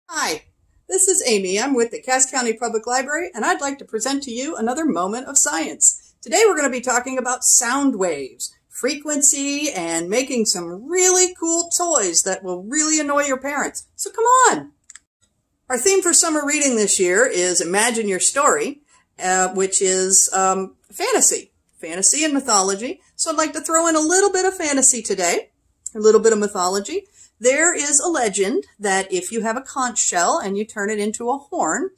Hi, this is Amy. I'm with the Cass County Public Library, and I'd like to present to you another moment of science. Today we're going to be talking about sound waves, frequency, and making some really cool toys that will really annoy your parents. So come on! Our theme for summer reading this year is Imagine Your Story, which is fantasy and mythology. So I'd like to throw in a little bit of fantasy today, a little bit of mythology. There is a legend that if you have a conch shell and you turn it into a horn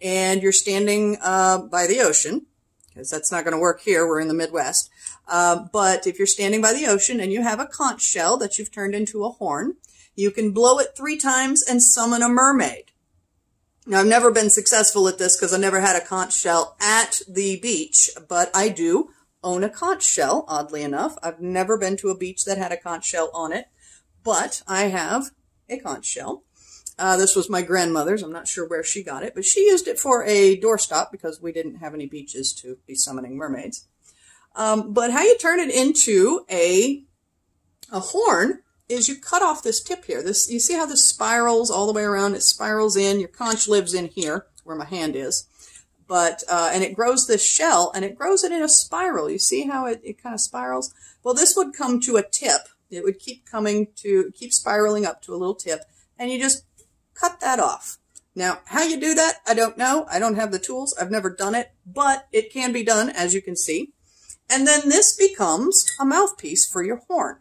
and you're standing by the ocean, because that's not going to work here, we're in the Midwest, but if you're standing by the ocean and you have a conch shell that you've turned into a horn, you can blow it 3 times and summon a mermaid. Now, I've never been successful at this because I never had a conch shell at the beach, but I do own a conch shell, oddly enough. I've never been to a beach that had a conch shell on it, but I have a conch shell. This was my grandmother's. I'm not sure where she got it, but she used it for a doorstop because we didn't have any beaches to be summoning mermaids. But how you turn it into a horn is you cut off this tip here. You see how this spirals all the way around? It spirals in. Your conch lives in here where my hand is. But, and it grows this shell and it grows it in a spiral. You see how it kind of spirals? Well, this would come to a tip. It would keep spiraling up to a little tip, and you just cut that off. Now, how you do that, I don't know. I don't have the tools. I've never done it, but it can be done, as you can see. And then this becomes a mouthpiece for your horn.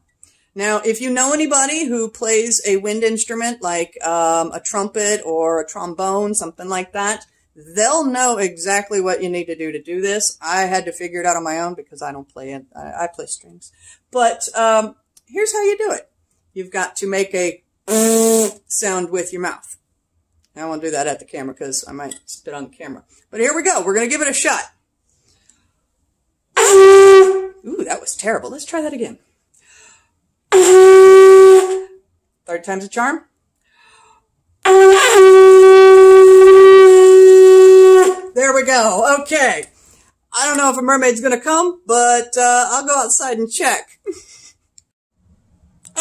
Now, if you know anybody who plays a wind instrument like a trumpet or a trombone, something like that, they'll know exactly what you need to do this. I had to figure it out on my own because I don't play it. I play strings. But here's how you do it. You've got to make a sound with your mouth. I won't do that at the camera because I might spit on the camera. But here we go. We're going to give it a shot. Ooh, that was terrible. Let's try that again. 3rd time's a charm. There we go. Okay. I don't know if a mermaid's going to come, but I'll go outside and check.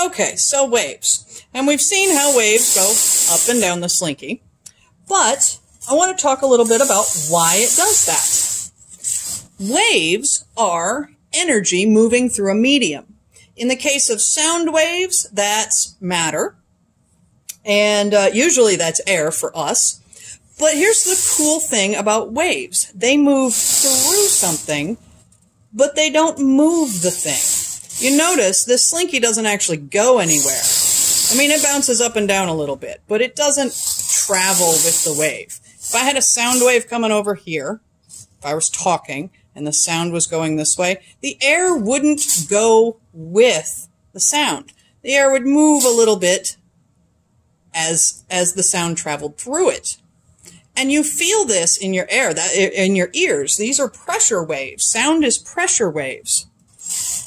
Okay, so waves. And we've seen how waves go up and down the slinky. But I want to talk a little bit about why it does that. Waves are energy moving through a medium. In the case of sound waves, that's matter. And usually that's air for us. But here's the cool thing about waves. They move through something, but they don't move the thing. You notice this slinky doesn't actually go anywhere. I mean, it bounces up and down a little bit, but it doesn't travel with the wave. If I had a sound wave coming over here, if I was talking and the sound was going this way, the air wouldn't go with the sound. The air would move a little bit as the sound traveled through it. And you feel this in your in your ears. These are pressure waves. Sound is pressure waves.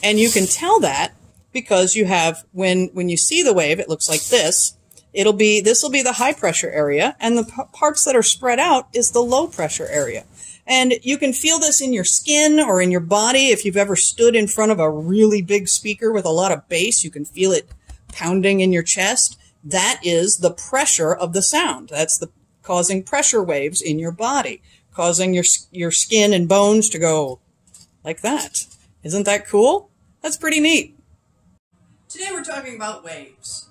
And you can tell that because you have, when you see the wave, it looks like this. This will be the high pressure area, and the parts that are spread out is the low pressure area. And you can feel this in your skin or in your body. If you've ever stood in front of a really big speaker with a lot of bass, you can feel it pounding in your chest. That is the pressure of the sound. That's causing pressure waves in your body, causing your skin and bones to go like that. Isn't that cool? That's pretty neat. Today we're talking about waves.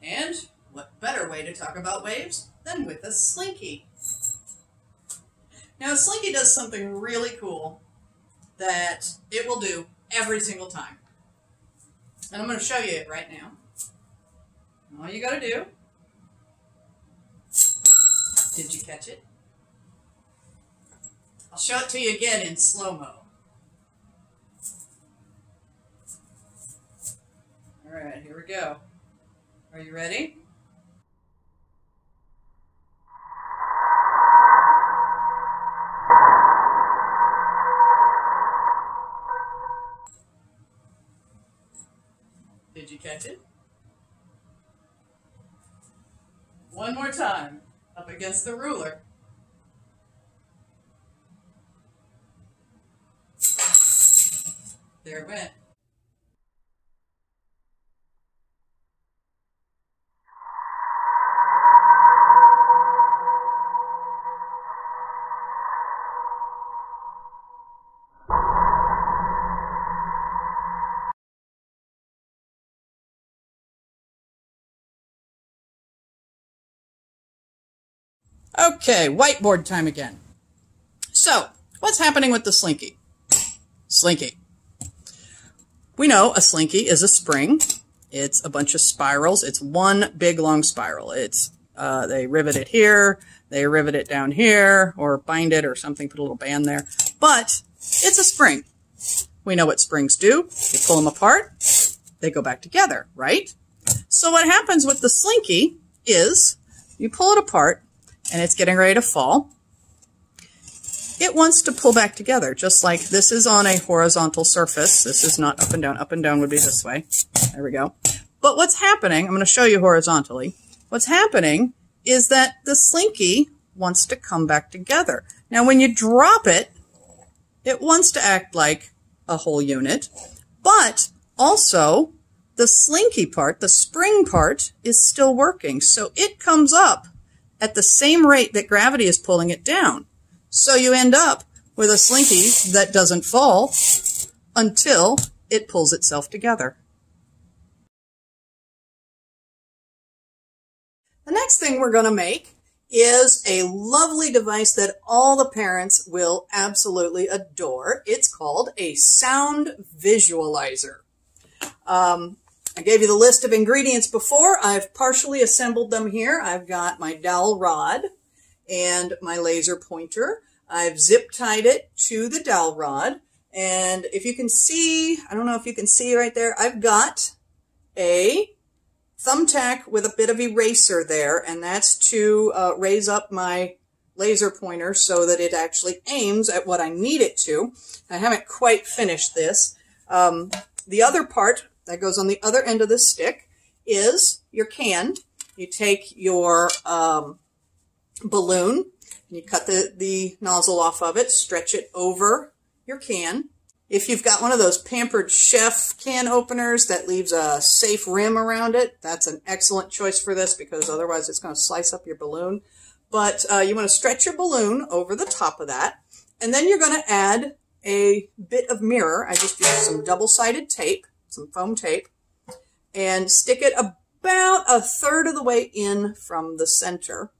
And what better way to talk about waves than with a slinky? Now, a slinky does something really cool that it will do every single time. And I'm going to show you it right now. All you got to do... Did you catch it? I'll show it to you again in slow-mo. All right, here we go. Are you ready? Did you catch it? One more time. Up against the ruler. There it went. Okay, whiteboard time again. So, what's happening with the Slinky? Slinky. We know a Slinky is a spring. It's a bunch of spirals. It's one big long spiral. It's they rivet it here, they rivet it down here, or bind it or something, put a little band there. But it's a spring. We know what springs do. You pull them apart, they go back together, right? So what happens with the Slinky is you pull it apart and it's getting ready to fall. It wants to pull back together, just like this is on a horizontal surface. This is not up and down. Up and down would be this way. There we go. But what's happening, I'm going to show you horizontally. What's happening is that the Slinky wants to come back together. Now, when you drop it, it wants to act like a whole unit, but also the Slinky part, the spring part, is still working. So it comes up at the same rate that gravity is pulling it down. So you end up with a Slinky that doesn't fall until it pulls itself together. The next thing we're going to make is a lovely device that all the parents will absolutely adore. It's called a sound visualizer. I gave you the list of ingredients before. I've partially assembled them here. I've got my dowel rod and my laser pointer. I've zip tied it to the dowel rod. And if you can see, I don't know if you can see right there, I've got a thumbtack with a bit of eraser there, and that's to raise up my laser pointer so that it actually aims at what I need it to. I haven't quite finished this. The other part that goes on the other end of the stick is your can. You take your balloon, and you cut the nozzle off of it, stretch it over your can. If you've got one of those Pampered Chef can openers that leaves a safe rim around it, that's an excellent choice for this because otherwise it's going to slice up your balloon. But you want to stretch your balloon over the top of that, and then you're going to add a bit of mirror. I just used some double-sided tape, some foam tape, and stick it about a third of the way in from the center.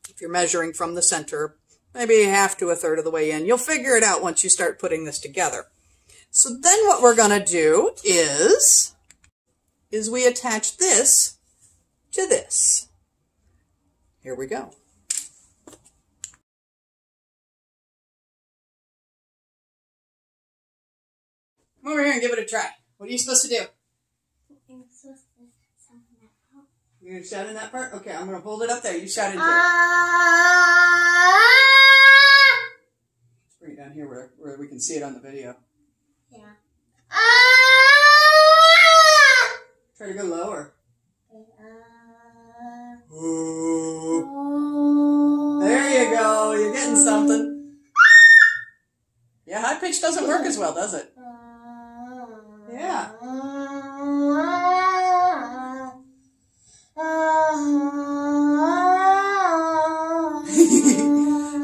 If you're measuring from the center, maybe half to a third of the way in. You'll figure it out once you start putting this together. So then what we're going to do is we attach this to this. Here we go. Come over here and give it a try. What are you supposed to do? I'm supposed to sound that out. You're going to shout in that part? Okay, I'm going to hold it up there. You shout into it. Let's bring it down here where we can see it on the video. Yeah. Try to go lower. There you go. You're getting something. Yeah, high pitch doesn't work as well, does it? Yeah.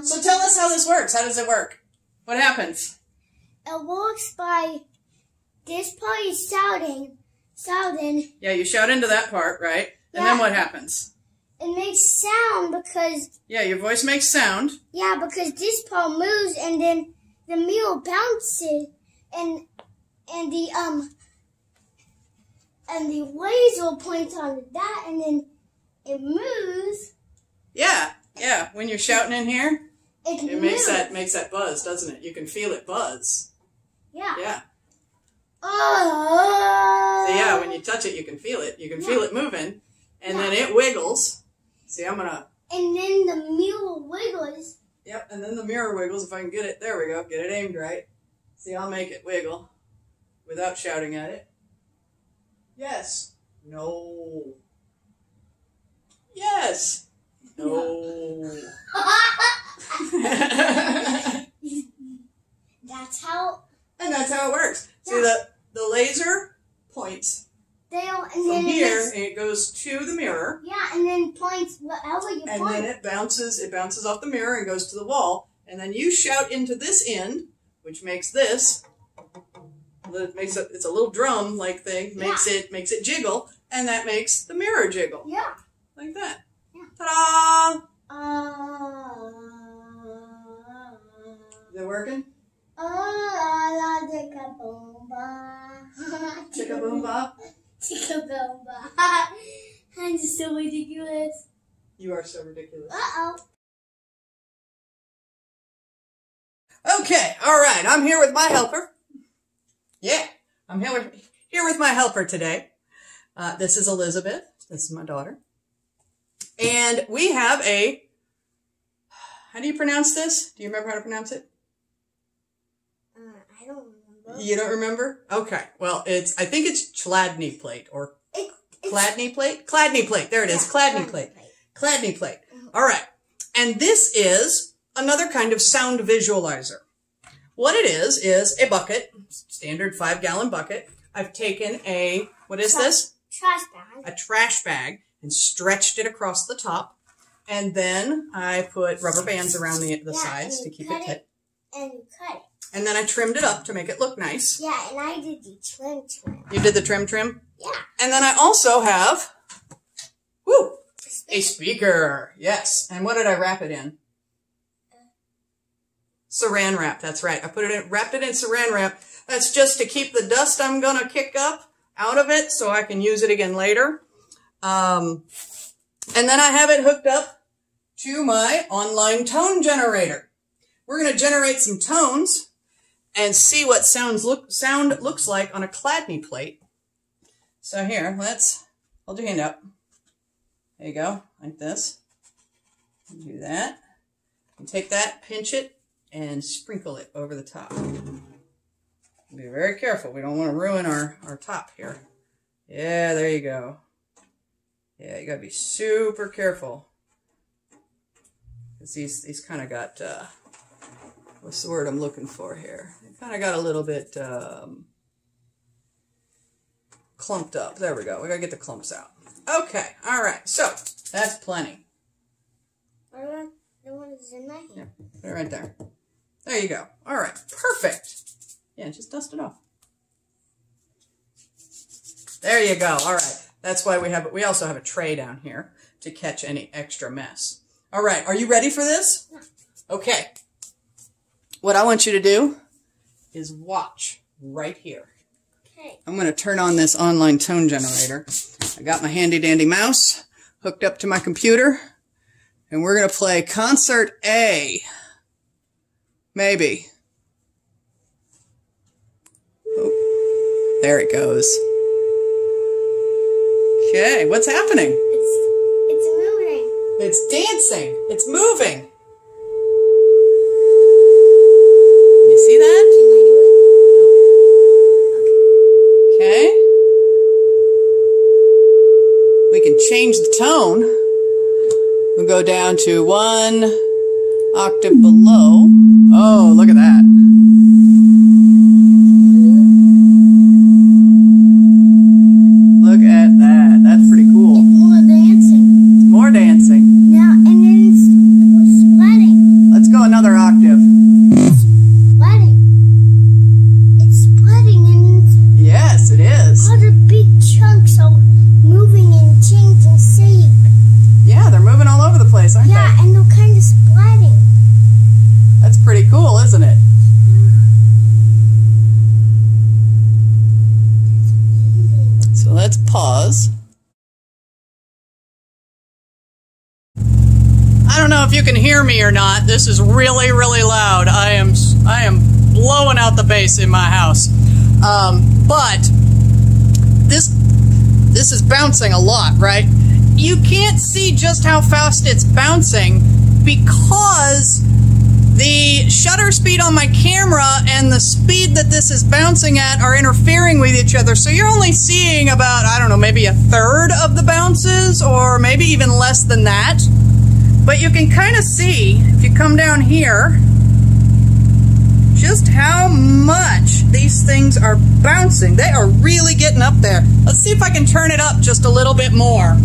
So tell us how this works. How does it work? What happens? It works by this part is shouting. Yeah, you shout into that part, right? And Yeah. then what happens? It makes sound because, Yeah, your voice makes sound. yeah, because this part moves and then the mirror bounces and the laser points on that and then it moves. Yeah, when you're shouting in here, It it moves. makes that buzz, doesn't it? You can feel it buzz. Yeah. Yeah. Oh. So yeah, when you touch it, you can feel it. You can feel it moving, and then it wiggles. See, I'm gonna. And then the mirror wiggles. Yep, and then the mirror wiggles. If I can get it, there we go. Get it aimed right. See, I'll make it wiggle without shouting at it. Yes. No. Yes. No. That's how. And that's how it works. See, the laser points And from then here, and it goes to the mirror. Yeah, and then points wherever you And point. then it bounces off the mirror and goes to the wall. And then you shout into this end, which makes this. It's a little drum-like thing. Makes it jiggle, and that makes the mirror jiggle. Yeah. Like that. Yeah. Ta-da! You are so ridiculous. Uh-oh. Okay, all right. I'm here with my helper. Yeah, I'm here with my helper today. This is Elizabeth. This is my daughter. And we have a, how do you pronounce this? Do you remember how to pronounce it? I don't remember. You don't remember? Okay. Well, I think it's Chladni plate or Chladni plate? Chladni plate. There it is. Chladni plate. Chladni plate. All right. And this is another kind of sound visualizer. What it is a bucket, standard 5-gallon bucket. I've taken a, what is this? Trash bag. A trash bag and stretched it across the top. And then I put rubber bands around the sides to keep it tight. And you cut it. And then I trimmed it up to make it look nice. Yeah, and I did the trim. You did the trim? Yeah. And then I also have, a speaker. Yes. And what did I wrap it in? Saran wrap. That's right. I wrapped it in saran wrap. That's just to keep the dust I'm going to kick up out of it so I can use it again later. And then I have it hooked up to my online tone generator. We're going to generate some tones and see what sound looks like on a Chladni plate. So here, hold your hand up. There you go, like this. Do that. And take that, pinch it, and sprinkle it over the top. Be very careful. We don't want to ruin our top here. Yeah, there you go. Yeah, you got to be super careful. Because these kind of got, what's the word I'm looking for here? They kind of got a little bit clumped up. There we go. We got to get the clumps out. Okay, all right. So, that's plenty. The one is in my hand. Yeah, put it right there. There you go. All right, perfect. Yeah, just dust it off. There you go. All right. That's why we also have a tray down here to catch any extra mess. All right, are you ready for this? No. Okay. What I want you to do is watch right here. Okay. I'm going to turn on this online tone generator. I got my handy dandy mouse hooked up to my computer, and we're going to play concert A. Maybe. Oh, there it goes. Okay, what's happening? It's moving. It's dancing. It's moving. You see that? Can I do it? Okay. We can change the tone. We'll go down to 1 octave below. Oh, look at that. Look at that. That's pretty cool. It's more dancing. It's more dancing. Now, and then it's spreading. Let's go another octave. Spreading. It's spreading and it's Yes, it is. other big chunks are moving and changing shape. Yeah, they're moving all over the place, aren't Yeah, they? and they're kind of spreading. That's pretty cool, isn't it? So let's pause. I don't know if you can hear me or not. This is really, really loud. I am blowing out the bass in my house. But this is bouncing a lot, right? You can't see just how fast it's bouncing because the shutter speed on my camera and the speed that this is bouncing at are interfering with each other. So you're only seeing about, I don't know, maybe 1/3 of the bounces or maybe even less than that. But you can kind of see, if you come down here, just how much these things are bouncing. They are really getting up there. Let's see if I can turn it up just a little bit more.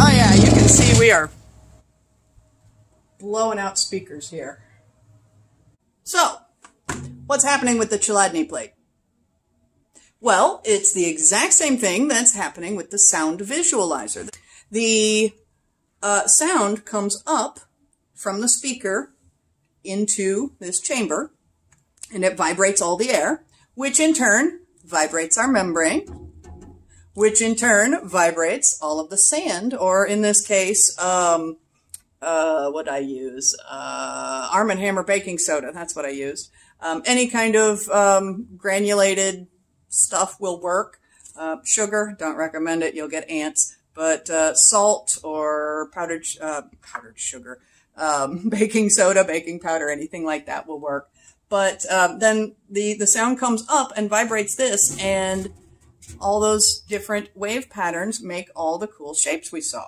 Oh yeah, you can see we are blowing out speakers here. So, what's happening with the Chladni plate? Well, it's the exact same thing that's happening with the sound visualizer. The sound comes up from the speaker into this chamber, and it vibrates all the air, which in turn vibrates our membrane, which in turn vibrates all of the sand, or in this case, what I use? Arm & Hammer baking soda. That's what I used. Any kind of granulated stuff will work. Sugar, don't recommend it. You'll get ants. But salt or powdered sugar, baking soda, baking powder, anything like that will work. But then the sound comes up and vibrates this, and all those different wave patterns make all the cool shapes we saw.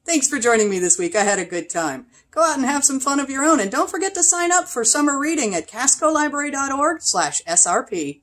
Thanks for joining me this week. I had a good time. Go out and have some fun of your own, and don't forget to sign up for summer reading at cascolibrary.org/SRP.